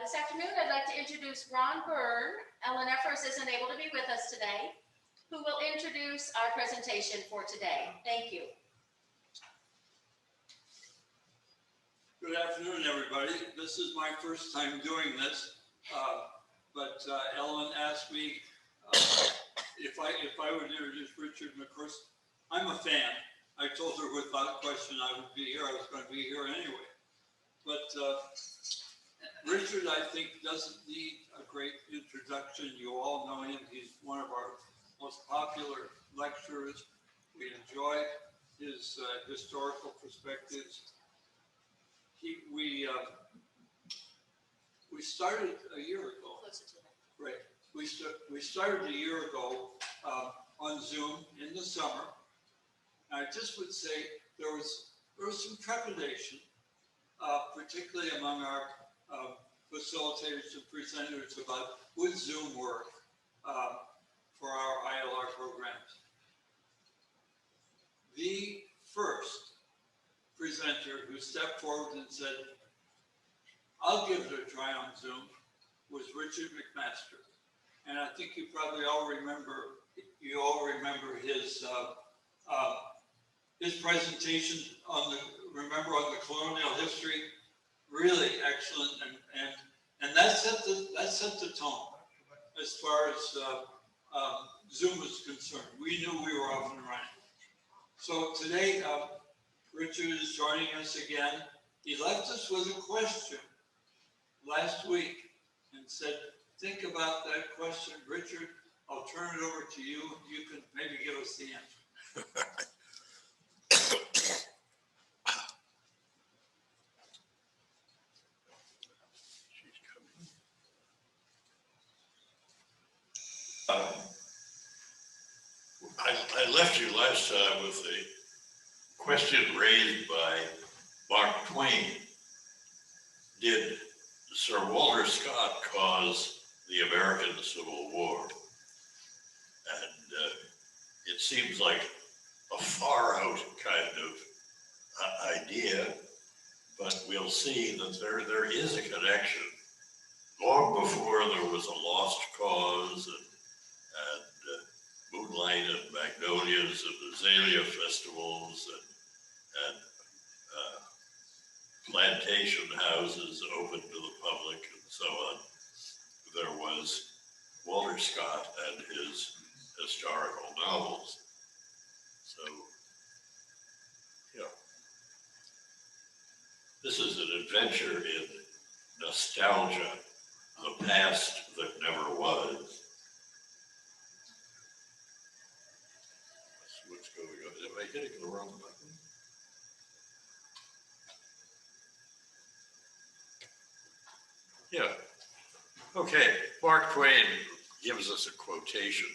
This afternoon, I'd like to introduce Ron Byrne. Ellen Effers isn't able to be with us today, who will introduce our presentation for today. Thank you. Good afternoon, everybody. This is my first time doing this, but Ellen asked me if I would introduce Richard, and of course, I'm a fan. I told her without question I would be here. I was going to be here anyway. But Richard, I think, doesn't need a great introduction. You all know him. He's one of our most popular lecturers. We enjoy his historical perspectives. We started a year ago. Right. We started a year ago on Zoom in the summer. I just would say there was some trepidation, particularly among our facilitators and presenters about would Zoom work for our ILR programs. The first presenter who stepped forward and said, I'll give it a try on Zoom, was Richard MacMaster. And I think you probably all remember his presentation on the colonial history. Really excellent, and that set the tone as far as Zoom was concerned. We knew we were off and running. So today, Richard is joining us again. He left us with a question last week and said, think about that question, Richard. I'll turn it over to you. You can maybe give us the answer. I left you last time with a question raised by Mark Twain. Did Sir Walter Scott cause the American Civil War? And it seems like a far out kind of idea, but we'll see that there is a connection. Long before there was a lost cause and moonlight and magnolias and azalea festivals and plantation houses open to the public and so on, there was Walter Scott and his historical novels. So, this is an adventure in nostalgia, the past that never was. What's going on? Am I hitting the wrong button? Yeah. Okay. Mark Twain gives us a quotation.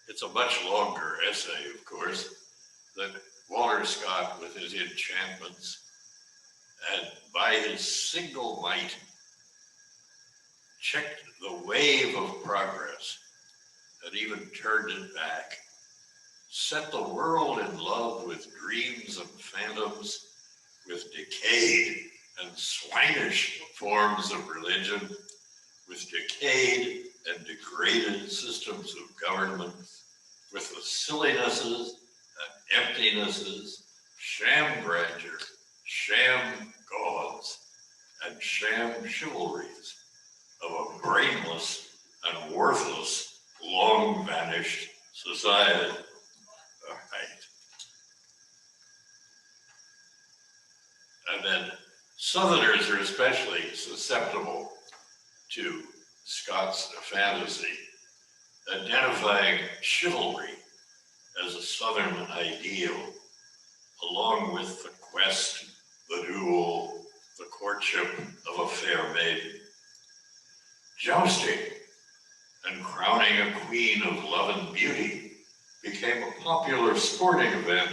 It's a much longer essay, of course, that Walter Scott, with his enchantments and by his single might, checked the wave of progress and even turned it back, set the world in love with dreams and phantoms, with decayed and swinish forms of religion, with decayed and degraded systems of government, with the sillinesses and emptinesses, sham grandeur, sham gods, and sham chivalries of a brainless and worthless, long vanished society. All right. And then Southerners are especially susceptible to Scott's fantasy, identifying chivalry as a Southern ideal, along with the quest, the duel, the courtship of a fair maiden. Jousting and crowning a queen of love and beauty became a popular sporting event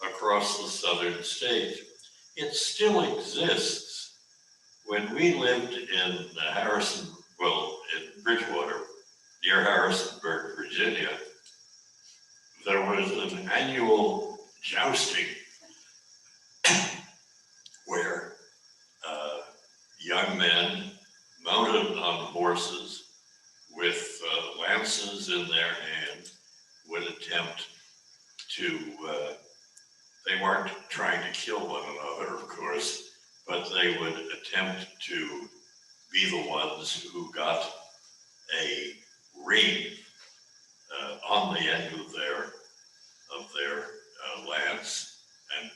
across the Southern states. It still exists. When we lived in Bridgewater, near Harrisonburg, Virginia, there was an annual jousting where young men mounted forces with lances in their hand would attempt to, they weren't trying to kill one another, of course, but they would attempt to be the ones who got a ring on the end of their lance and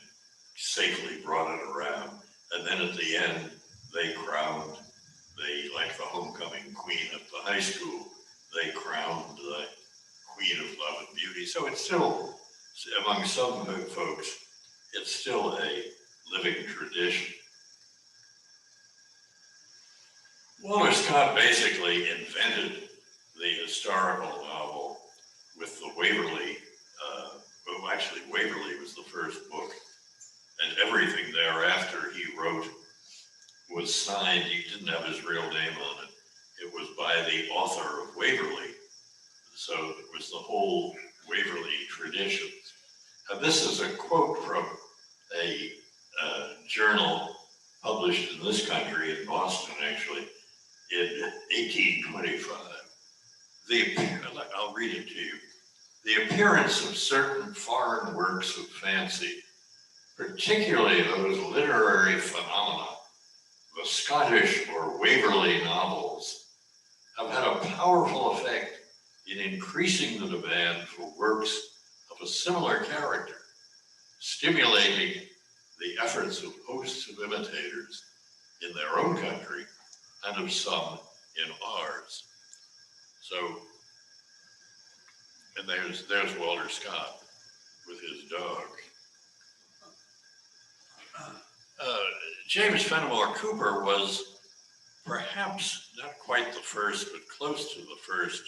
safely brought it around. And then at the end, they crowned like the homecoming queen at the high school, they crowned the queen of love and beauty. So it's still, among some folks, it's still a living tradition. Walter Scott basically invented the historical novel with the Waverley, well, actually Waverley was the first book, and everything thereafter he wrote was signed. He didn't have his real name on it. It was by the author of Waverley. So it was the whole Waverley tradition. And this is a quote from a journal published in this country, in Boston actually, in 1825. I'll read it to you. The appearance of certain foreign works of fancy, particularly those literary phenomena, the Scottish or Waverley novels, have had a powerful effect in increasing the demand for works of a similar character, stimulating the efforts of hosts of imitators in their own country and of some in ours. So, and there's Walter Scott with his dog. James Fennimore Cooper was perhaps not quite the first, but close to the first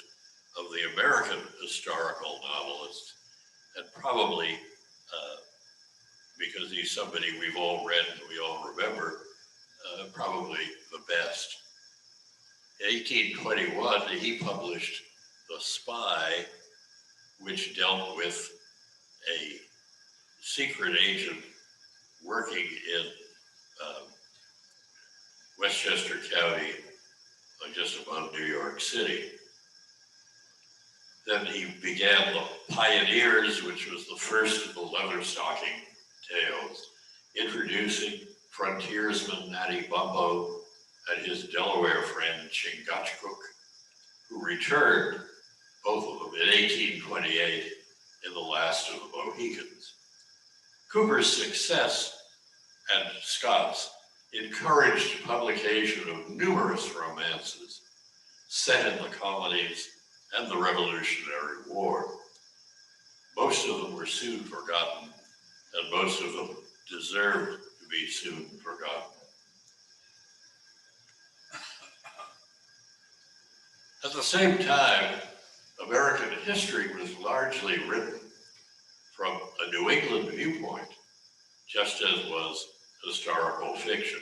of the American historical novelists, and probably because he's somebody we've all read and we all remember, probably the best. In 1821, he published The Spy, which dealt with a secret agent working in Westchester County, just above New York City. Then he began The Pioneers, which was the first of the leather-stocking tales, introducing frontiersman Natty Bumppo and his Delaware friend Chingachgook, who returned, both of them, in 1828 in The Last of the Mohicans. Cooper's success and Scott's encouraged publication of numerous romances set in the colonies and the Revolutionary War. Most of them were soon forgotten, and most of them deserved to be soon forgotten. At the same time, American history was largely written from a New England viewpoint, just as was historical fiction.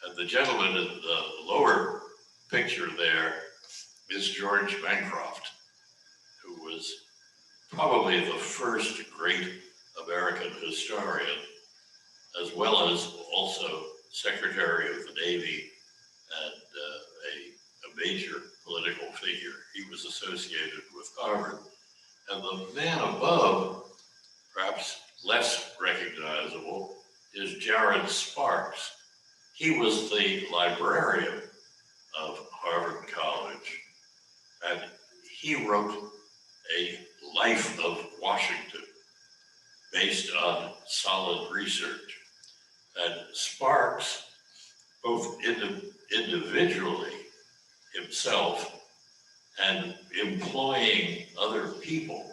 And the gentleman in the lower picture there is George Bancroft, who was probably the first great American historian, as well as also Secretary of the Navy and a major political figure. He was associated with Harvard. And the man above, perhaps less recognizable, is Jared Sparks. He was the librarian of Harvard College, and he wrote a life of Washington based on solid research. And Sparks, both individually himself and employing other people,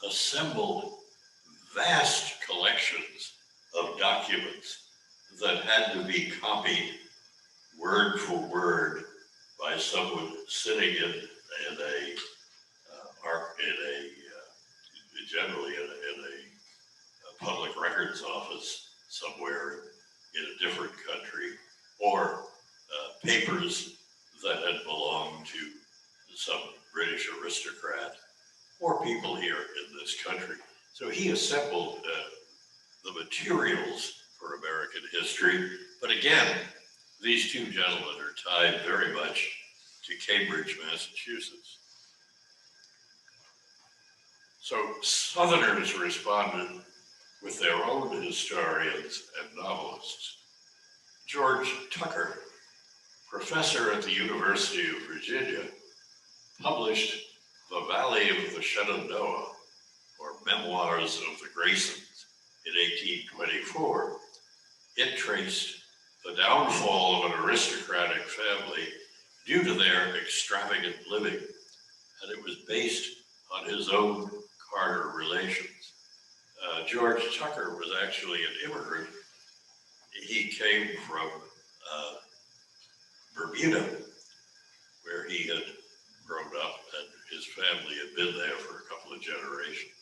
assembled vast collections of documents that had to be copied word for word by someone sitting generally in a public records office somewhere in a different country, or papers that had belonged to some British aristocrat or people here in this country. So he assembled the materials for American history. But again, These two gentlemen are tied very much to Cambridge, Massachusetts. So Southerners responded with their own historians and novelists. George Tucker, professor at the University of Virginia, published The Valley of the Shenandoah, or Memoirs of the Graysons, in 1824. It traced the downfall of an aristocratic family due to their extravagant living, and it was based on his own Carter relations. George Tucker was actually an immigrant. He came from Bermuda, where he had grown up, and his family had been there for a couple of generations.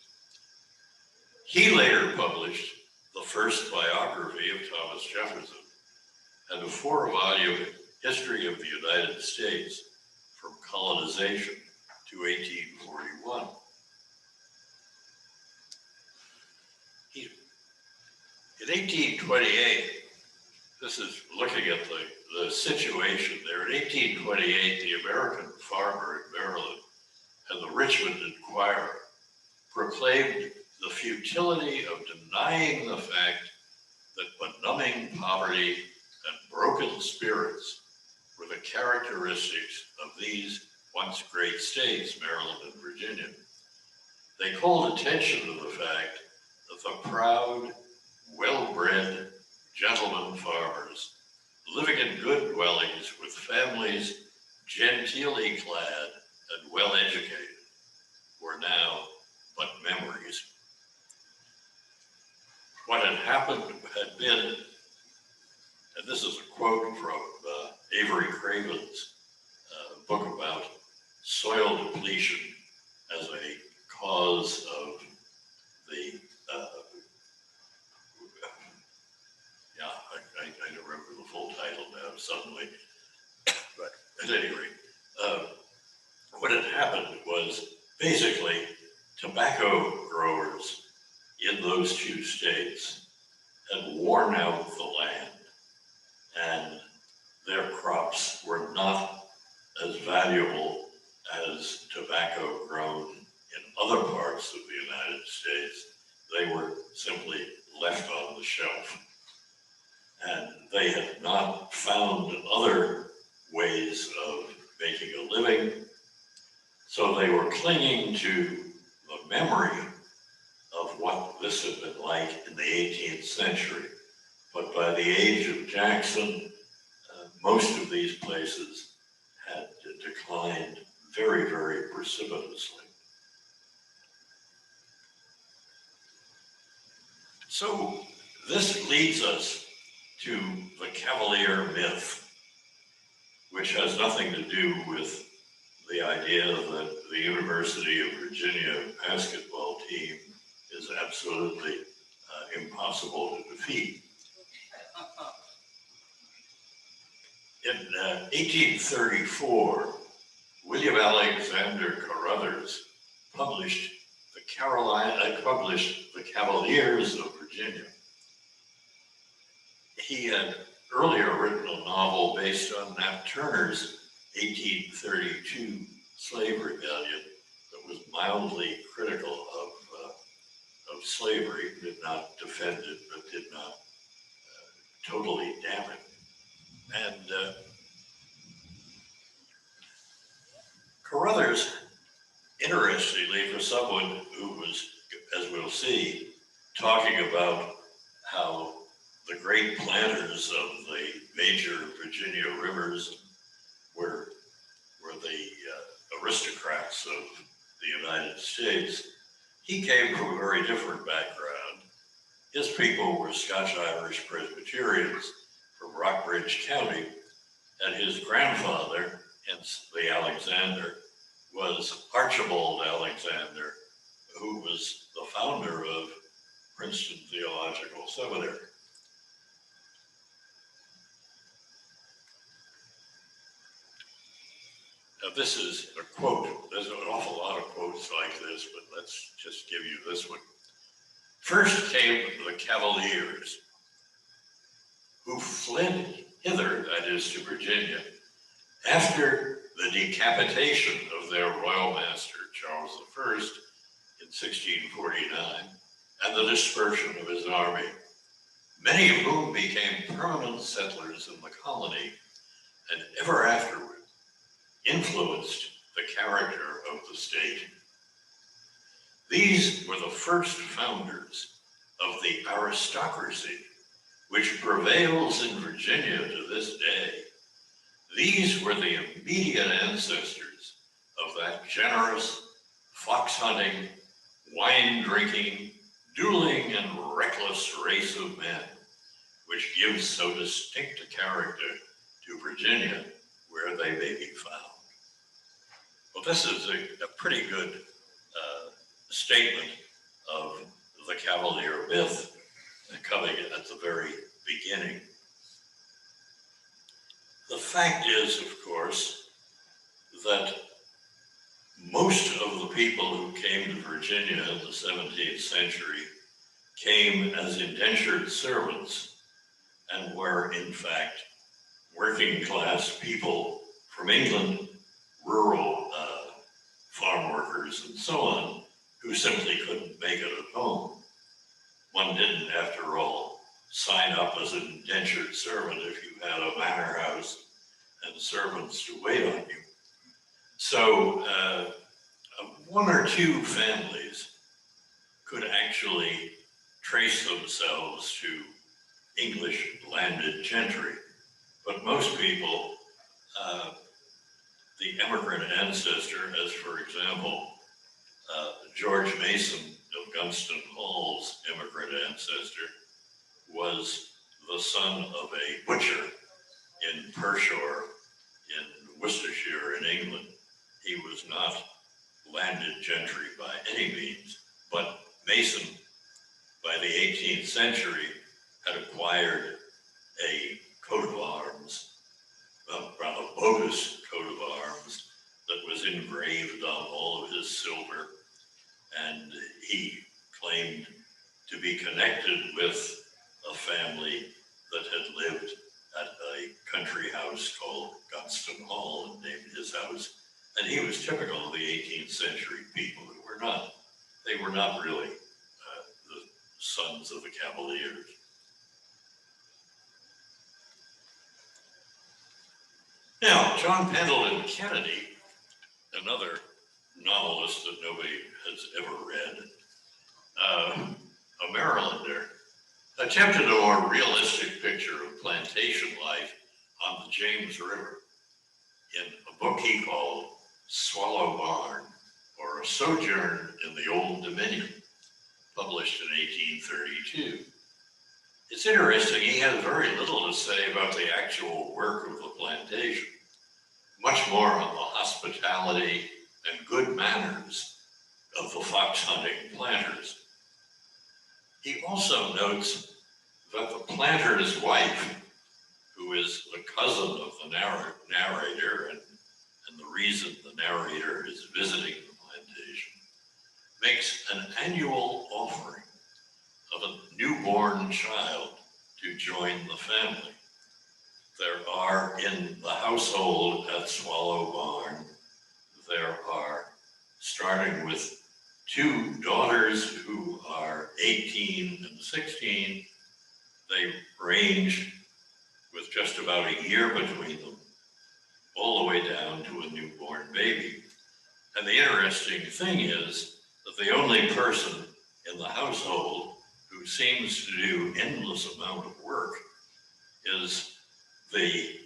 He later published the first biography of Thomas Jefferson and a 4-volume history of the United States from colonization to 1841. In 1828, this is looking at the situation there. In 1828, the American Farmer in Maryland and the Richmond Enquirer proclaimed the futility of denying the fact that benumbing poverty and broken spirits were the characteristics of these once great states, Maryland and Virginia. They called attention to the fact that the proud, well-bred gentlemen farmers living in good dwellings with families genteelly clad and well-educated were now but memories. What had happened had been, and this is a quote from Avery Craven's book about soil depletion as a cause of the, I don't remember the full title now suddenly, but at any rate, what had happened was basically tobacco growers in those two states had worn out the land, and their crops were not as valuable as tobacco grown in other parts of the United States. They were simply left on the shelf, and they had not found other ways of making a living, so they were clinging to the memory of what this had been like in the 18th century. But by the age of Jackson, most of these places had declined very, very precipitously. So this leads us to the Cavalier Myth, which has nothing to do with the idea that the University of Virginia basketball team is absolutely impossible to defeat. In 1834, William Alexander Carruthers published the Cavaliers of Virginia. He had earlier written a novel based on Nat Turner's 1832 slave rebellion that was mildly critical of slavery, did not defend it, but did not totally damn it. And Carruthers, interestingly, for someone who was, as we'll see, talking about how the great planters of the major Virginia rivers were the aristocrats of the United States, he came from a very different background. His people were Scotch-Irish Presbyterians from Rockbridge County, and his grandfather, hence the Alexander, was Archibald Alexander, who was the founder of Princeton Theological Seminary. Now this is a quote. There's an awful lot of quotes like this, but let's just give you this one. First came the Cavaliers, who fled hither, that is to Virginia, after the decapitation of their royal master, Charles I, in 1649, and the dispersion of his army, many of whom became permanent settlers in the colony and ever afterward influenced the character of the state. These were the first founders of the aristocracy which prevails in Virginia to this day. These were the immediate ancestors of that generous, fox-hunting, wine-drinking, dueling, and reckless race of men, which gives so distinct a character to Virginia, where they may be found. Well, this is a pretty good statement of the Cavalier Myth coming at the very beginning. The fact is, of course, that most of the people who came to Virginia in the 17th century came as indentured servants and were, in fact, working class people from England, rural farm workers and so on, who simply couldn't make it at home. One didn't, after all, sign up as an indentured servant if you had a manor house and servants to wait on you. So one or two families could actually trace themselves to English landed gentry. But most people, the emigrant ancestor, as for example, George Mason of Gunston Hall's immigrant ancestor, was the son of a butcher in Pershore in Worcestershire in England. He was not landed gentry by any means, but Mason, by the 18th century, had acquired a coat of arms, a rather bogus coat of arms that was engraved on all of his silver, and he claimed to be connected with a family that had lived at a country house called Gunston Hall and named his house. And he was typical of the 18th century people who were not, they were not really the sons of the Cavaliers. Now, John Pendleton Kennedy, another novelist that nobody has ever read, a Marylander, attempted a more realistic picture of plantation life on the James River in a book he called Swallow Barn, or A Sojourn in the Old Dominion, published in 1832. It's interesting, he has very little to say about the actual work of the plantation, much more on the hospitality and good manners of the fox-hunting planters. He also notes that the planter's wife, who is the cousin of the narrator and the reason the narrator is visiting the plantation, makes an annual offering of a newborn child to join the family. There are in the household at Swallow Barn, there are, starting with two daughters who are 18 and 16, they range with just about a year between them, all the way down to a newborn baby. And the interesting thing is that the only person in the household who seems to do endless amount of work is the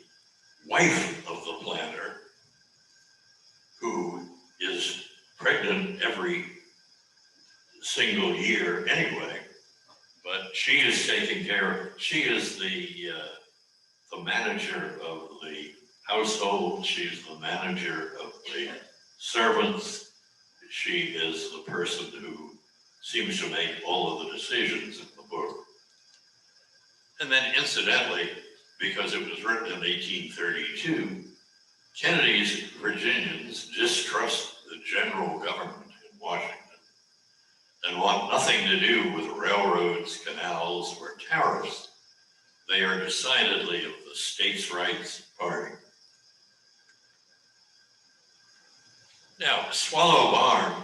wife of the planter, who is pregnant every single year anyway, but she is taking care of, she is the manager of the household, she's the manager of the servants, she is the person who seems to make all of the decisions in the book. And then incidentally, because it was written in 1832, Kennedy's Virginians distrust the general government in Washington and want nothing to do with railroads, canals, or tariffs. They are decidedly of the states' rights party. Now, Swallow Barn,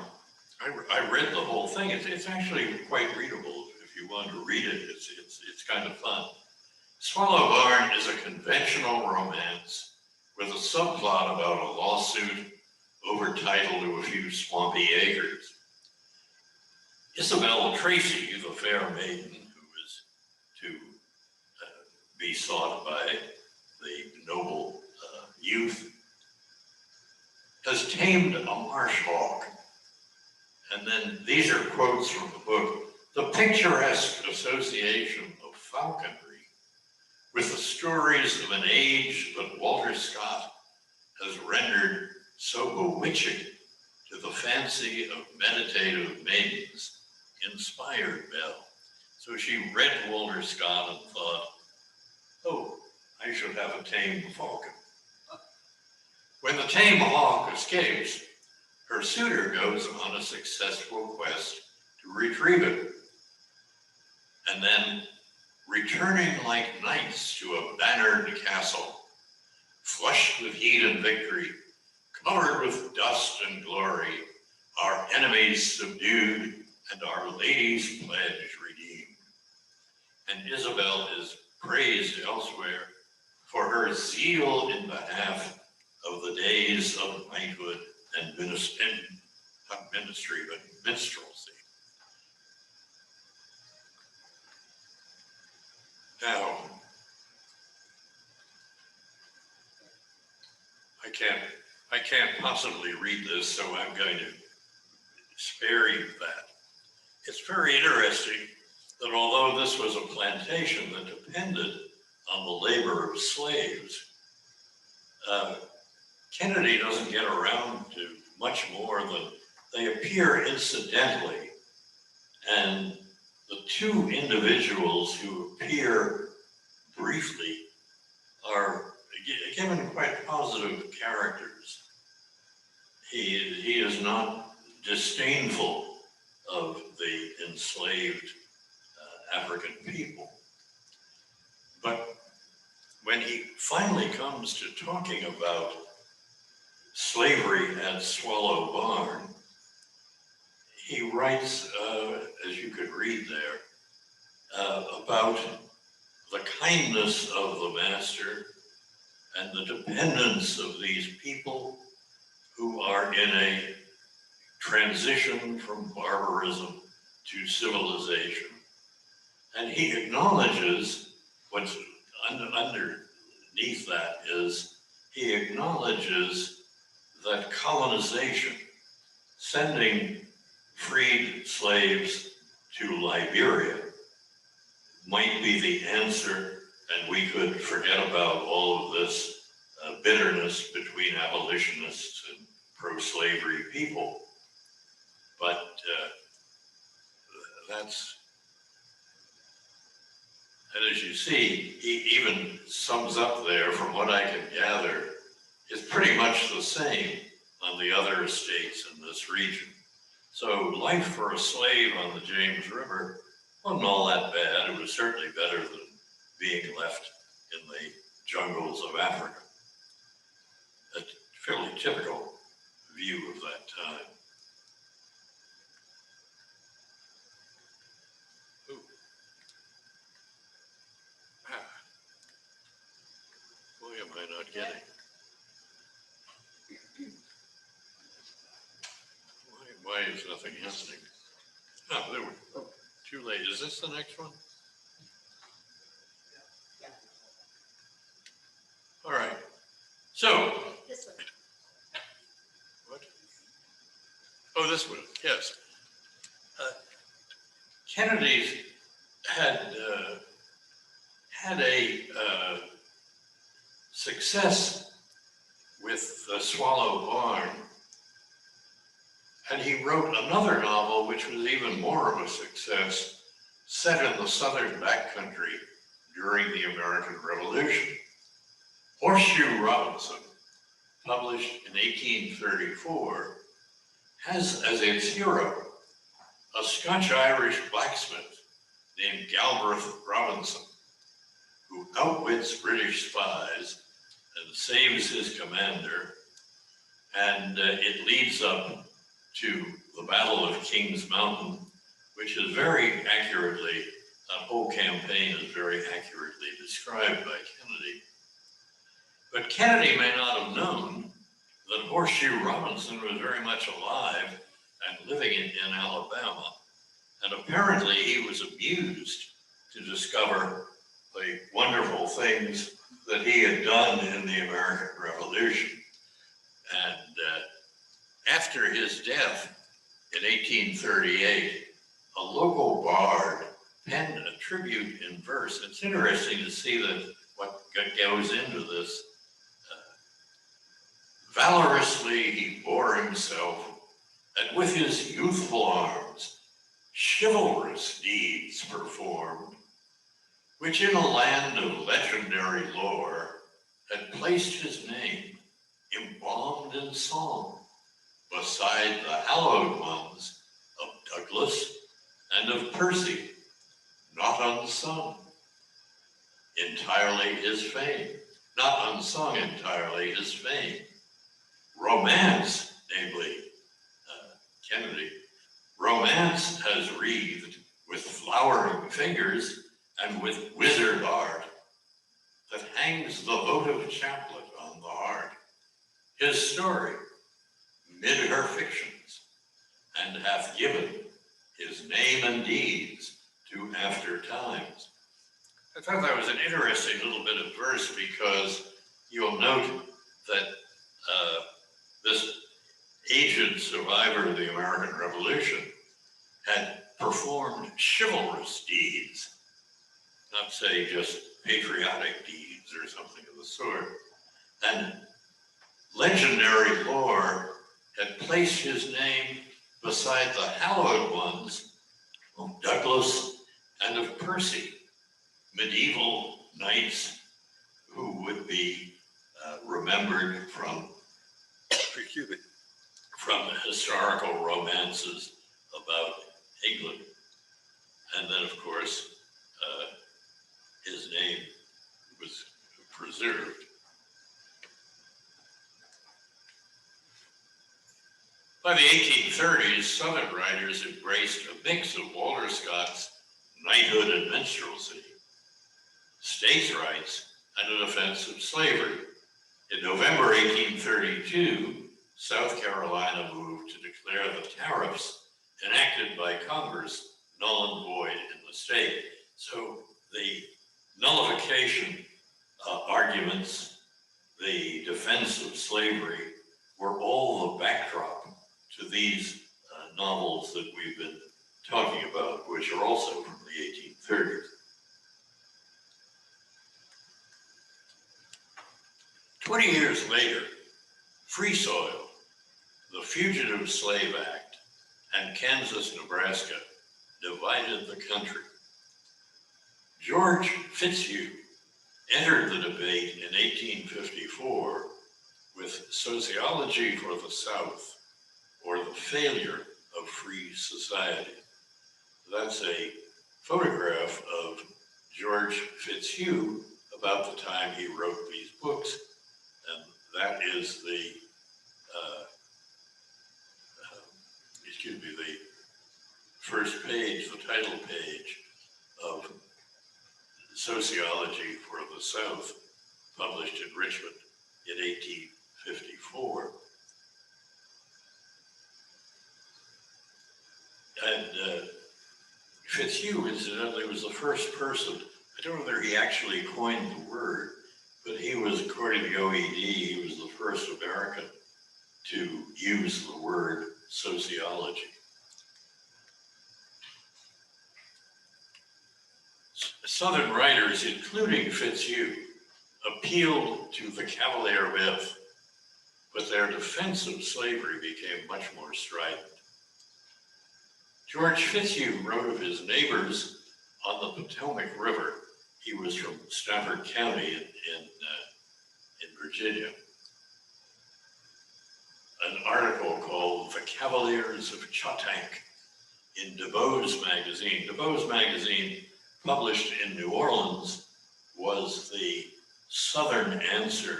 I read the whole thing. It's actually quite readable. If you want to read it, it's kind of fun. Swallow Barn is a conventional romance with a subplot about a lawsuit over title to a few swampy acres. Isabel Tracy, the fair maiden who is to be sought by the noble youth, has tamed a marsh hawk. And then these are quotes from the book. The picturesque association of falconry with the stories of an age that Walter Scott has rendered so bewitching to the fancy of meditative maidens inspired Belle. So she read Walter Scott and thought, oh, I should have a tame falcon. When the tame hawk escapes, her suitor goes on a successful quest to retrieve it. And then, returning like knights to a bannered castle, flushed with heat and victory, covered with dust and glory, our enemies subdued and our lady's pledge redeemed. And Isabel is praised elsewhere for her zeal in behalf of the days of knighthood and not ministry, but minstrelsy. Now, I can't possibly read this, so I'm going to spare you that. It's very interesting that although this was a plantation that depended on the labor of slaves, Kennedy doesn't get around to much more than they appear incidentally. And the two individuals who appear briefly are given quite positive characters. He is not disdainful of the enslaved African people. But when he finally comes to talking about slavery at Swallow Barn, he writes, as you could read there, about the kindness of the master and the dependence of these people who are in a transition from barbarism to civilization. And he acknowledges what's underneath that is he acknowledges that colonization, sending freed slaves to Liberia, might be the answer, and we could forget about all of this bitterness between abolitionists and pro-slavery people. But that's, and as you see, he even sums up there, from what I can gather, is pretty much the same on the other estates in this region. So life for a slave on the James River wasn't all that bad. It was certainly better than being left in the jungles of Africa. A fairly typical view of that time. Ooh. Boy, am I not getting. Why is nothing happening? Oh, there we go. Too late. Is this the next one? Yeah. All right. So. This one. What? Oh, this one. Yes. Kennedy had a success with the Swallow Barn. And he wrote another novel, which was even more of a success, set in the southern backcountry during the American Revolution. Horseshoe Robinson, published in 1834, has as its hero a Scotch-Irish blacksmith named Galbraith Robinson, who outwits British spies and saves his commander. And it leads up to the Battle of Kings Mountain, which is very accurately, that whole campaign is very accurately described by Kennedy. But Kennedy may not have known that Horseshoe Robinson was very much alive and living in Alabama. And apparently he was amused to discover the wonderful things that he had done in the American Revolution. And after his death in 1838, a local bard penned a tribute in verse. It's interesting to see that what goes into this. Valorously he bore himself, and with his youthful arms chivalrous deeds performed, which in a land of legendary lore had placed his name, embalmed in song, beside the hallowed ones of Douglas and of Percy, not unsung entirely his fame, not unsung entirely his fame. Romance, namely Kennedy, romance has wreathed with flowering fingers and with wizard art that hangs the votive chaplet on the heart. His story, mid her fictions, and hath given his name and deeds to after times. I thought that was an interesting little bit of verse because you'll note that this aged survivor of the American Revolution had performed chivalrous deeds, not say just patriotic deeds or something of the sort. And legendary lore had placed his name beside the hallowed ones of Douglas and of Percy, medieval knights who would be remembered from historical romances about England. And then, of course, his name was preserved. By the 1830s, Southern writers embraced a mix of Walter Scott's knighthood and minstrelsy, states' rights, and a defense of slavery. In November 1832, South Carolina moved to declare the tariffs enacted by Congress null and void in the state. So the nullification arguments, the defense of slavery, were all the backdrop to these novels that we've been talking about, which are also from the 1830s. 20 years later, Free Soil, the Fugitive Slave Act, and Kansas, Nebraska divided the country. George Fitzhugh entered the debate in 1854 with Sociology for the South, or the Failure of Free Society. That's a photograph of George Fitzhugh about the time he wrote these books. And that is the the first page, the title page of Sociology for the South, published in Richmond in 1854. And Fitzhugh, incidentally, was the first person, I don't know whether he actually coined the word, but he was, according to the OED, he was the first American to use the word sociology. Southern writers, including Fitzhugh, appealed to the Cavalier Myth, but their defense of slavery became much more strident. George Fitzhugh wrote of his neighbors on the Potomac River. He was from Stafford County in Virginia. An article called The Cavaliers of Chotank in DuBose magazine. DuBose magazine, published in New Orleans, was the Southern answer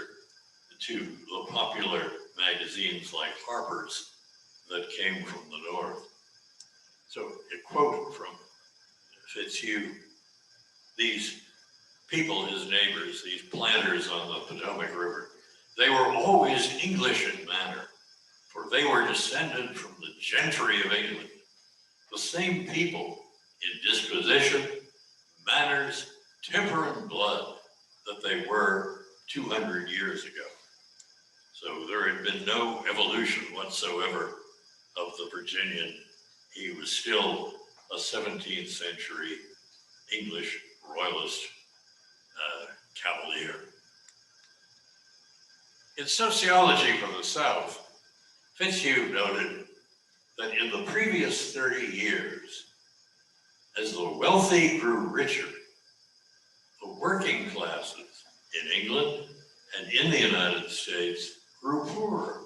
to the popular magazines like Harper's that came from the North. So a quote from Fitzhugh: these people, his neighbors, these planters on the Potomac River, they were always English in manner, for they were descended from the gentry of England, the same people in disposition, manners, temper, and blood that they were 200 years ago. So there had been no evolution whatsoever of the Virginian. He was still a 17th century English royalist Cavalier. In Sociology for the South, Fitzhugh noted that in the previous 30 years, as the wealthy grew richer, the working classes in England and in the United States grew poorer.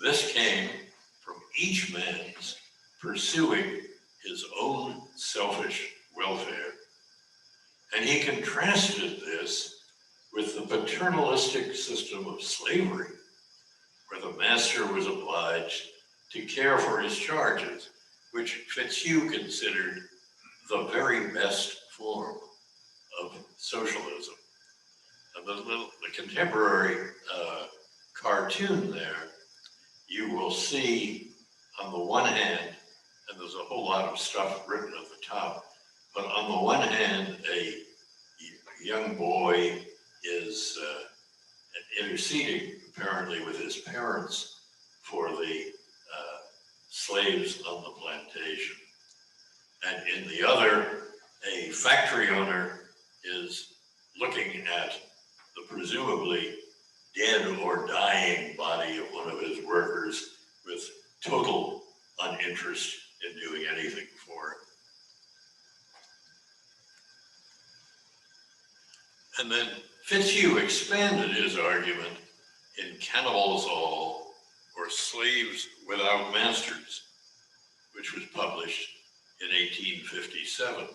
This came from each man's pursuing his own selfish welfare. And he contrasted this with the paternalistic system of slavery, where the master was obliged to care for his charges, which Fitzhugh considered the very best form of socialism. And the contemporary cartoon there, you will see on the one hand, and there's a whole lot of stuff written at the top, but on the one hand, a young boy is interceding apparently with his parents for the slaves on the plantation. And in the other, a factory owner is looking at the presumably dead or dying body of one of his workers with total uninterest in doing anything for it. And then Fitzhugh expanded his argument in Cannibals All, or Slaves Without Masters, which was published in 1857.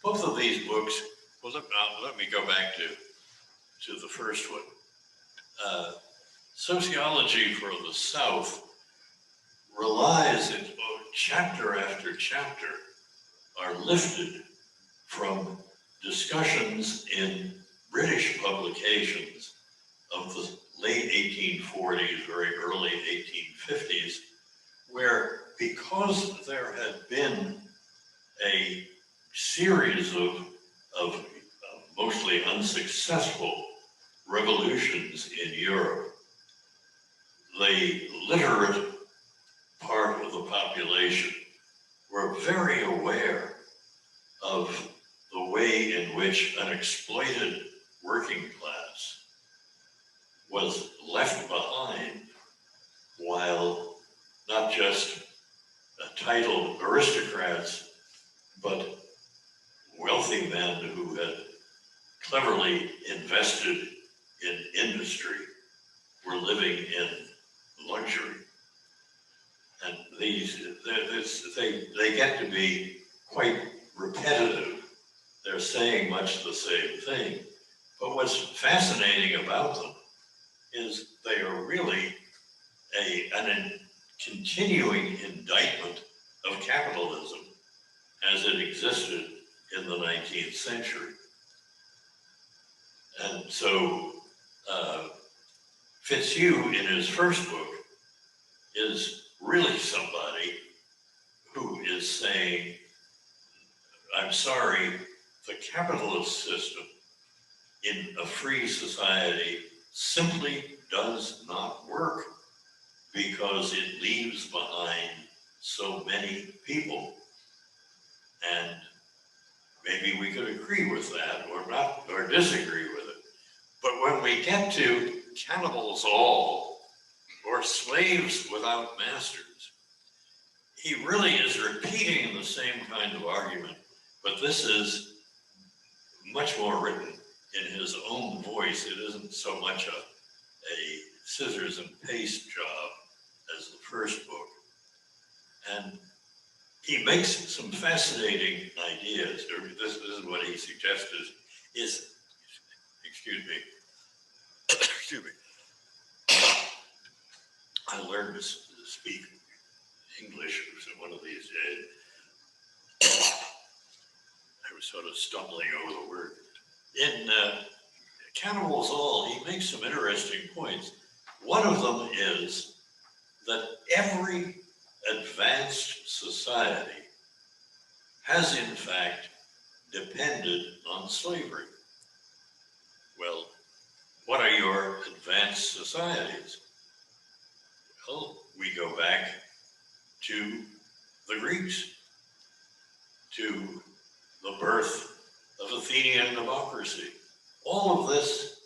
Both of these books, well, let me go back to the first one. Sociology for the South relies in chapter after chapter are lifted from discussions in British publications of the late 1840s, very early 1850s, where because there had been a series of mostly unsuccessful revolutions in Europe, the literate part of the population were very aware of the way in which an exploited working class was left behind, while not just titled aristocrats, but wealthy men who had cleverly invested in industry were living in luxury. And they get to be quite repetitive. They're saying much the same thing. But what's fascinating about them is they are really a continuing indictment of capitalism as it existed in the 19th century. And so Fitzhugh, in his first book, is really somebody who is saying, I'm sorry, the capitalist system in a free society simply does not work because it leaves behind so many people. And maybe we could agree with that or not, or disagree with it. But when we get to Cannibals All, or Slaves Without Masters, he really is repeating the same kind of argument, but this is much more written in his own voice. It isn't so much a scissors and paste job as the first book. And he makes some fascinating ideas. This is what he suggested is, excuse me, excuse me. I learned to speak English one of these days. I was sort of stumbling over the word. In Cannibals All, he makes some interesting points. One of them is that every advanced society has in fact depended on slavery. Well, what are your advanced societies? Well, we go back to the Greeks, to the birth of Athenian democracy. All of this,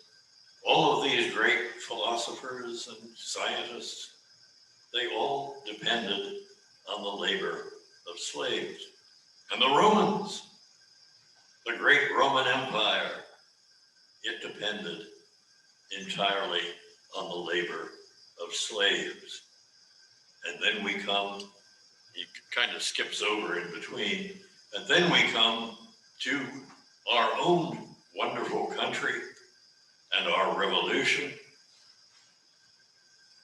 all of these great philosophers and scientists, they all depended on the labor of slaves. And the Romans, the great Roman Empire, it depended entirely on the labor of slaves. And then we come, he kind of skips over in between, and then we come to our own wonderful country and our revolution.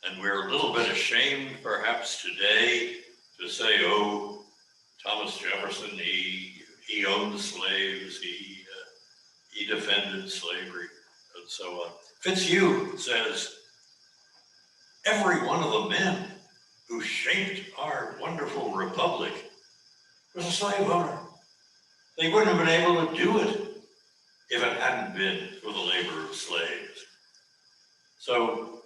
And we're a little bit ashamed, perhaps today, to say, oh, Thomas Jefferson, he owned slaves, he defended slavery, and so on. Fitzhugh says, every one of the men who shaped our wonderful republic was a slave owner. They wouldn't have been able to do it if it hadn't been for the labor of slaves. So,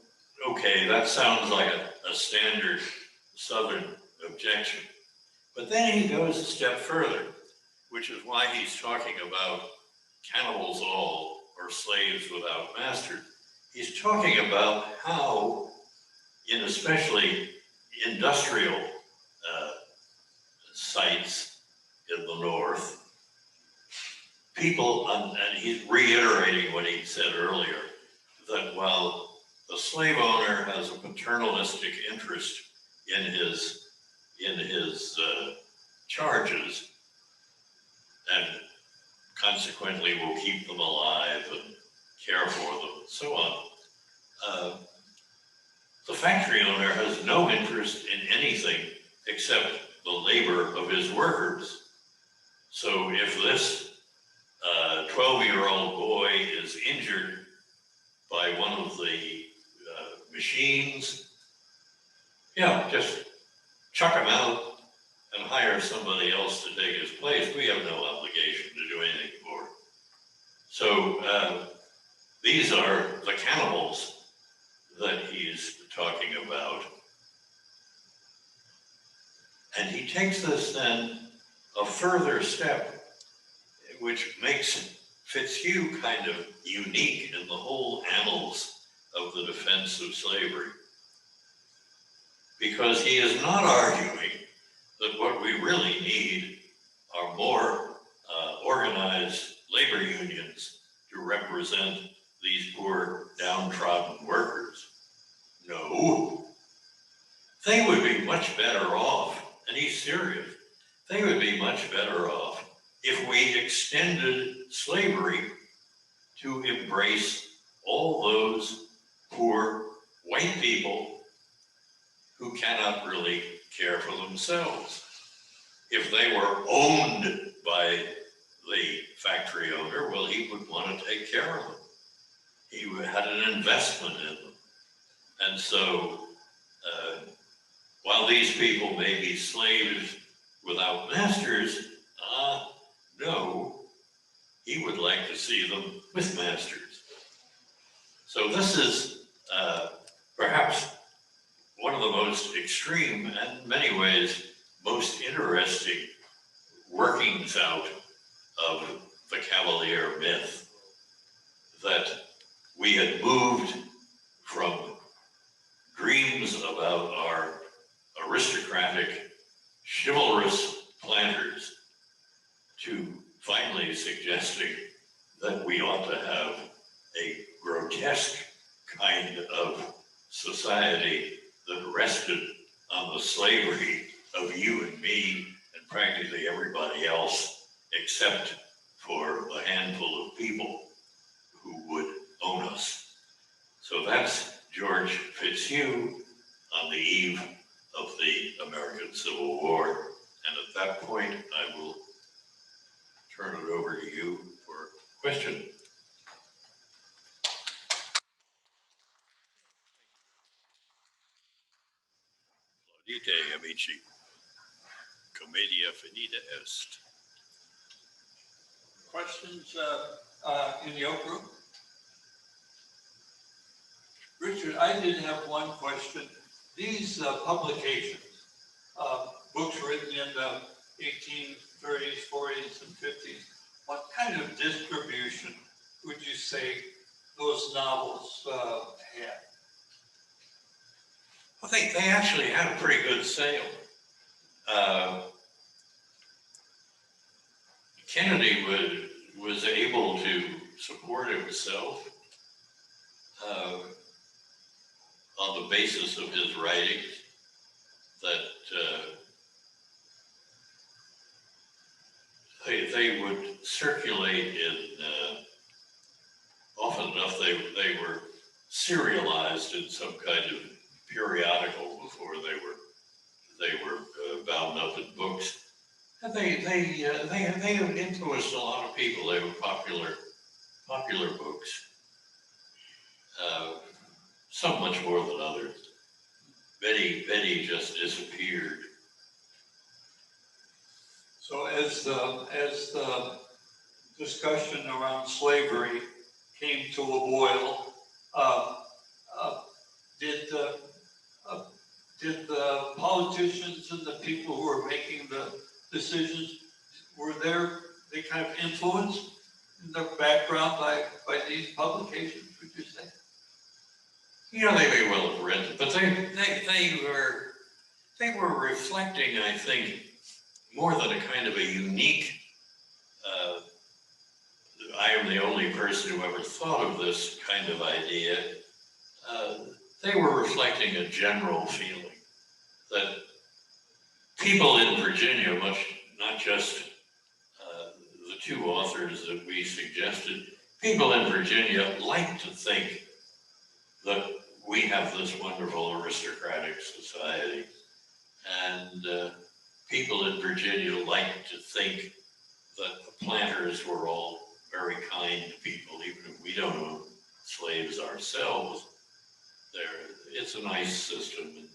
okay, that sounds like a standard Southern objection. But then he goes a step further, which is why he's talking about Cannibals All, or slaves without masters. He's talking about how, in especially industrial sites in the North, people, and he's reiterating what he said earlier, that while the slave owner has a paternalistic interest in his charges, and consequently will keep them alive and care for them and so on, the factory owner has no interest in anything except the labor of his workers. So if this 12-year-old boy is injured by one of the machines, yeah, just chuck him out and hire somebody else to take his place. We have no obligation to do anything for it. So these are the cannibals that he's talking about. And he takes this then a further step, which makes Fitzhugh kind of unique in the whole annals of the defense of slavery. Because he is not arguing that what we really need are more organized labor unions to represent these poor downtrodden workers. No, they would be much better off, and he's serious, they would be much better off if we extended slavery to embrace all those poor white people who cannot really care for themselves. If they were owned by the factory owner, well, he would want to take care of them. He had an investment in them. And so, while these people may be slaves without masters, no, he would like to see them with masters. So this is perhaps one of the most extreme and in many ways most interesting workings out of the Cavalier myth, that we had moved from dreams about our aristocratic, chivalrous planters to finally suggesting that we ought to have a grotesque kind of society that rested on the slavery of you and me and practically everybody else except for a handful of people who would own us. So that's George Fitzhugh on the eve of the American Civil War. And at that point, I will turn it over to you for a question. Laudite, amici. Commedia finita est. Questions in the Oak Room? Richard, I did have one question. These publications, books written in the 1830s, 40s, and 50s, what kind of distribution would you say those novels had? Well, they actually had a pretty good sale. Kennedy was able to support himself on the basis of his writings, that they would circulate in, often enough they were serialized in some kind of periodical before they were bound up in books. And they have influenced a lot of people. They were popular books. Some much more than others. Betty just disappeared. So as the discussion around slavery came to a boil, did the politicians and the people who were making the decisions, were they kind of influenced in their background by these publications, would you say? You know, they may well have read it, but they were reflecting, I think, more than a kind of a unique, I am the only person who ever thought of this kind of idea. They were reflecting a general feeling that people in Virginia, not just the two authors that we suggested, people in Virginia like to think that we have this wonderful aristocratic society, and people in Virginia like to think that the planters were all very kind people, even if we don't own slaves ourselves. It's a nice system,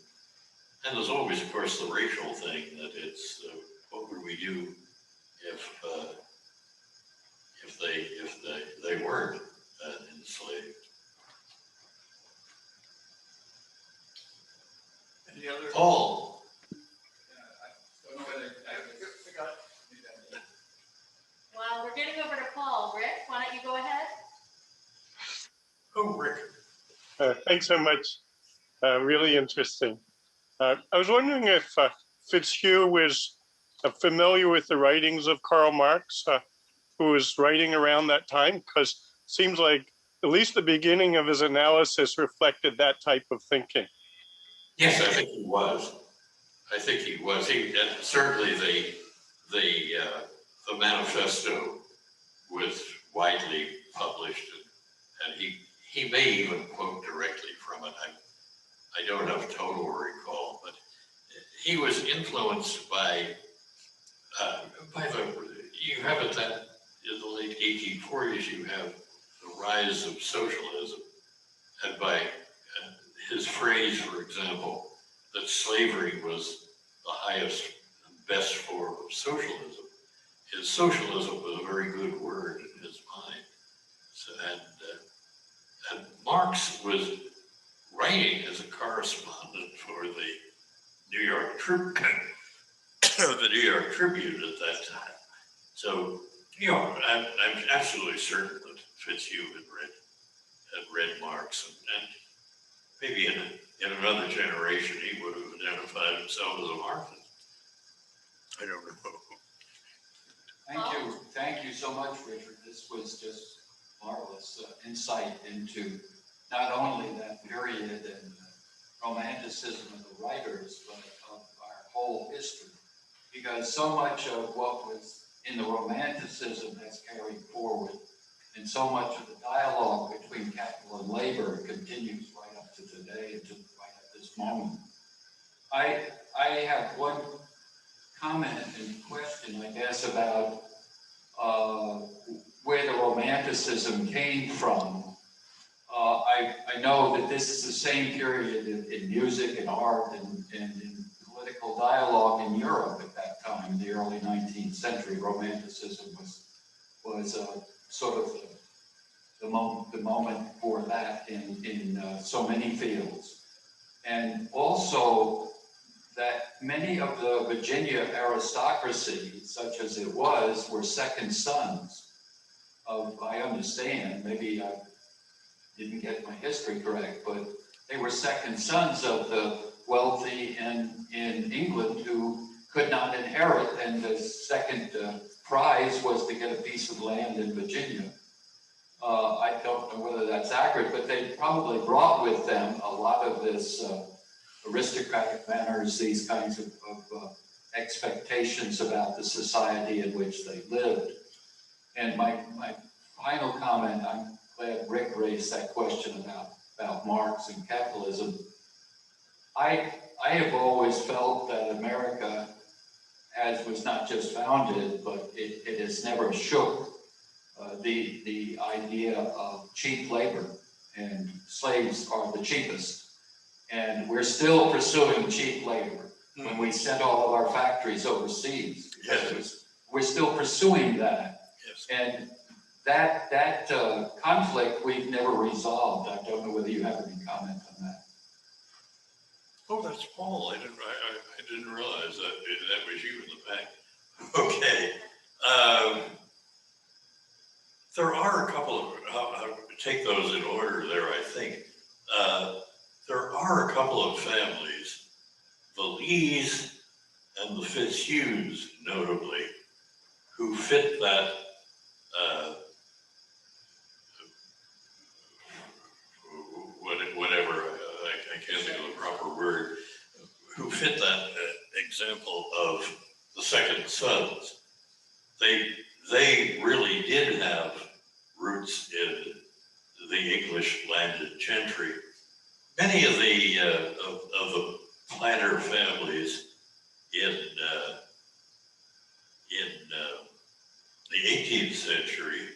and there's always, of course, the racial thing, that it's what would we do if they weren't enslaved. Any other? Paul. Well, we're getting over to Paul. Rick, why don't you go ahead? Oh, Rick. Thanks so much. Really interesting. I was wondering if Fitzhugh was familiar with the writings of Karl Marx, who was writing around that time, because it seems like at least the beginning of his analysis reflected that type of thinking. Yes, I think he was. He certainly the manifesto was widely published, and he may even quote directly from it. I don't have total recall, but he was influenced by you have it that in the late 1840s you have the rise of socialism, and by his phrase, for example, that slavery was the highest and best form of socialism. His socialism was a very good word in his mind. So, and Marx was writing as a correspondent for the New York Tribune at that time. So, you know, I'm absolutely certain that Fitzhugh had read Marx, and maybe in another generation he would have identified himself as a Marxist. I don't know. Thank you so much, Richard. This was just marvelous insight into not only that period and romanticism of the writers, but of our whole history. because so much of what was in the Romanticism has carried forward, and so much of the dialogue between capital and labor continues right up to today and to right at this moment. I have one comment and question, I guess, about where the Romanticism came from. I know that this is the same period in music and art and in political dialogue in Europe at that time, in the early 19th century. Romanticism was sort of the moment for that in so many fields. And also that many of the Virginia aristocracy, such as it was, were second sons of, I understand, maybe I didn't get my history correct, but they were second sons of the wealthy in England who could not inherit, and the second prize was to get a piece of land in Virginia. I don't know whether that's accurate, but they probably brought with them a lot of this aristocratic manners, these kinds of expectations about the society in which they lived. And my final comment, I'm glad Rick raised that question about Marx and capitalism. I have always felt that America was not just founded, but it has never shook the idea of cheap labor, and slaves are the cheapest. And we're still pursuing cheap labor. When we sent all of our factories overseas, Yes. we're still pursuing that. Yes. And that conflict we've never resolved. I don't know whether you have any comment on that. Oh, that's Paul. I didn't realize that was you in the back. Okay. There are a couple of, I'll take those in order there, I think. There are a couple of families, the Lees and the Fitzhughs, notably, who fit that whatever, I can't think of the proper word, who fit that example of the second sons. They really did have roots in the English landed gentry. Many of the planter families in the 18th century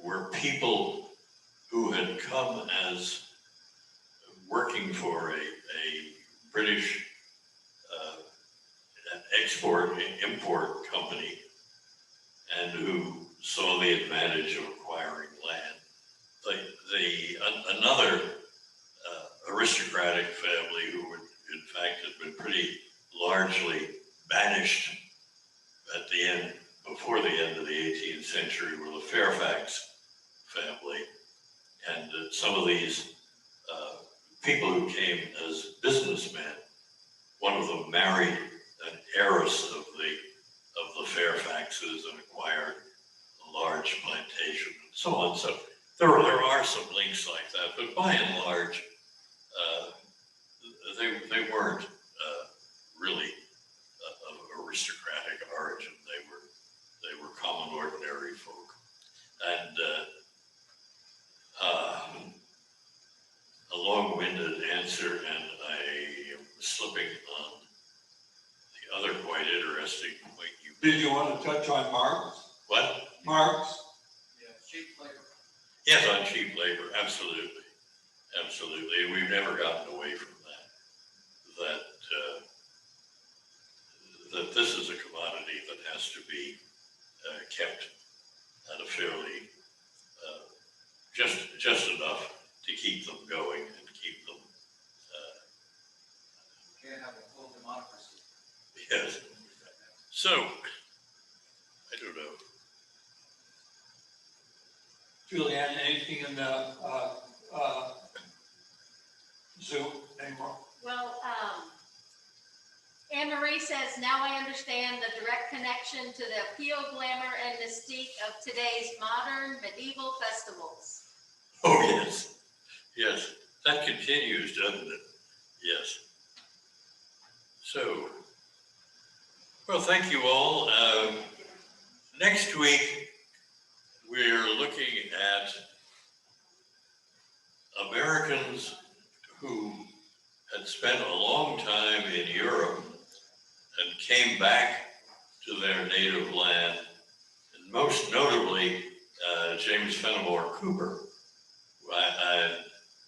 were people who had come as working for a British import company, and who saw the advantage of acquiring land. Another aristocratic family who would, in fact, had been pretty largely banished at the end, before the end of the 18th century, were the Fairfax family. And some of these people who came as businessmen, one of them married an heiress of the Fairfaxes and acquired a large plantation, and so on. So there are some links like that, but by and large, they weren't really of aristocratic origin. They were common, ordinary folk. And a long-winded answer, and I am slipping on the other quite interesting point you made. Did you want to touch on Marx? What? Marx? Yeah, cheap labor. Yes, on cheap labor, absolutely. Absolutely. We've never gotten away from that. That this is a commodity that has to be kept at a fairly, just enough to keep them going and keep them. Can't have a full democracy. Yes. So, I don't know. Julianne, anything in the Zoom anymore? Well, Anne Marie says, now I understand the direct connection to the appeal, glamour, and mystique of today's modern medieval festivals. Oh, yes. Yes. That continues, doesn't it? Yes. So, Well, thank you all. Next week, we're looking at Americans who had spent a long time in Europe and came back to their native land, and most notably, James Fennimore Cooper.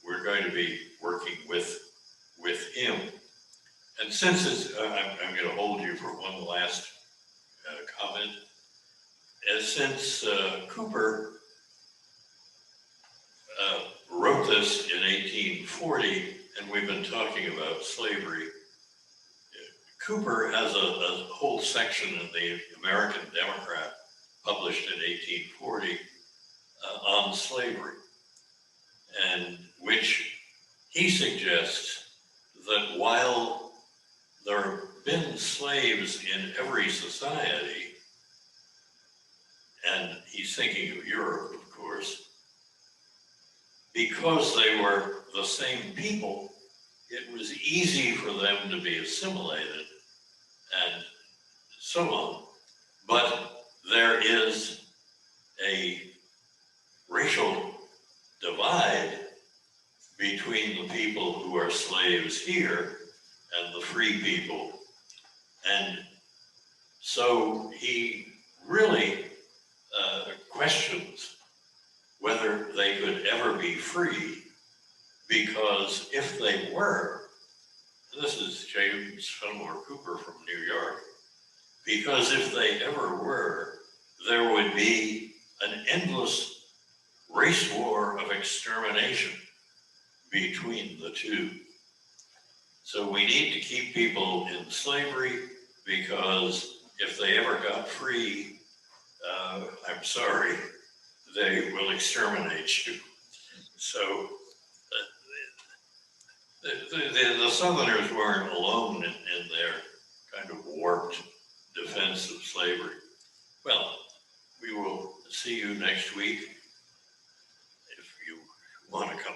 We're going to be working with him. And since it's, I'm going to hold you for one last comment. Since Cooper wrote this in 1840, and we've been talking about slavery, Cooper has a whole section in the American Democrat published in 1840 on slavery, and which he suggests that while there have been slaves in every society, and he's thinking of Europe, of course, because they were the same people, it was easy for them to be assimilated and so on. But there is a racial divide between the people who are slaves here and the free people. And so he really questions whether they could ever be free, because if they were, this is James Fennimore Cooper from New York, because if they ever were, there would be an endless race war of extermination between the two. So we need to keep people in slavery, because if they ever got free, I'm sorry, they will exterminate you. So the Southerners weren't alone in their kind of warped defense of slavery. Well, we will see you next week if you want to come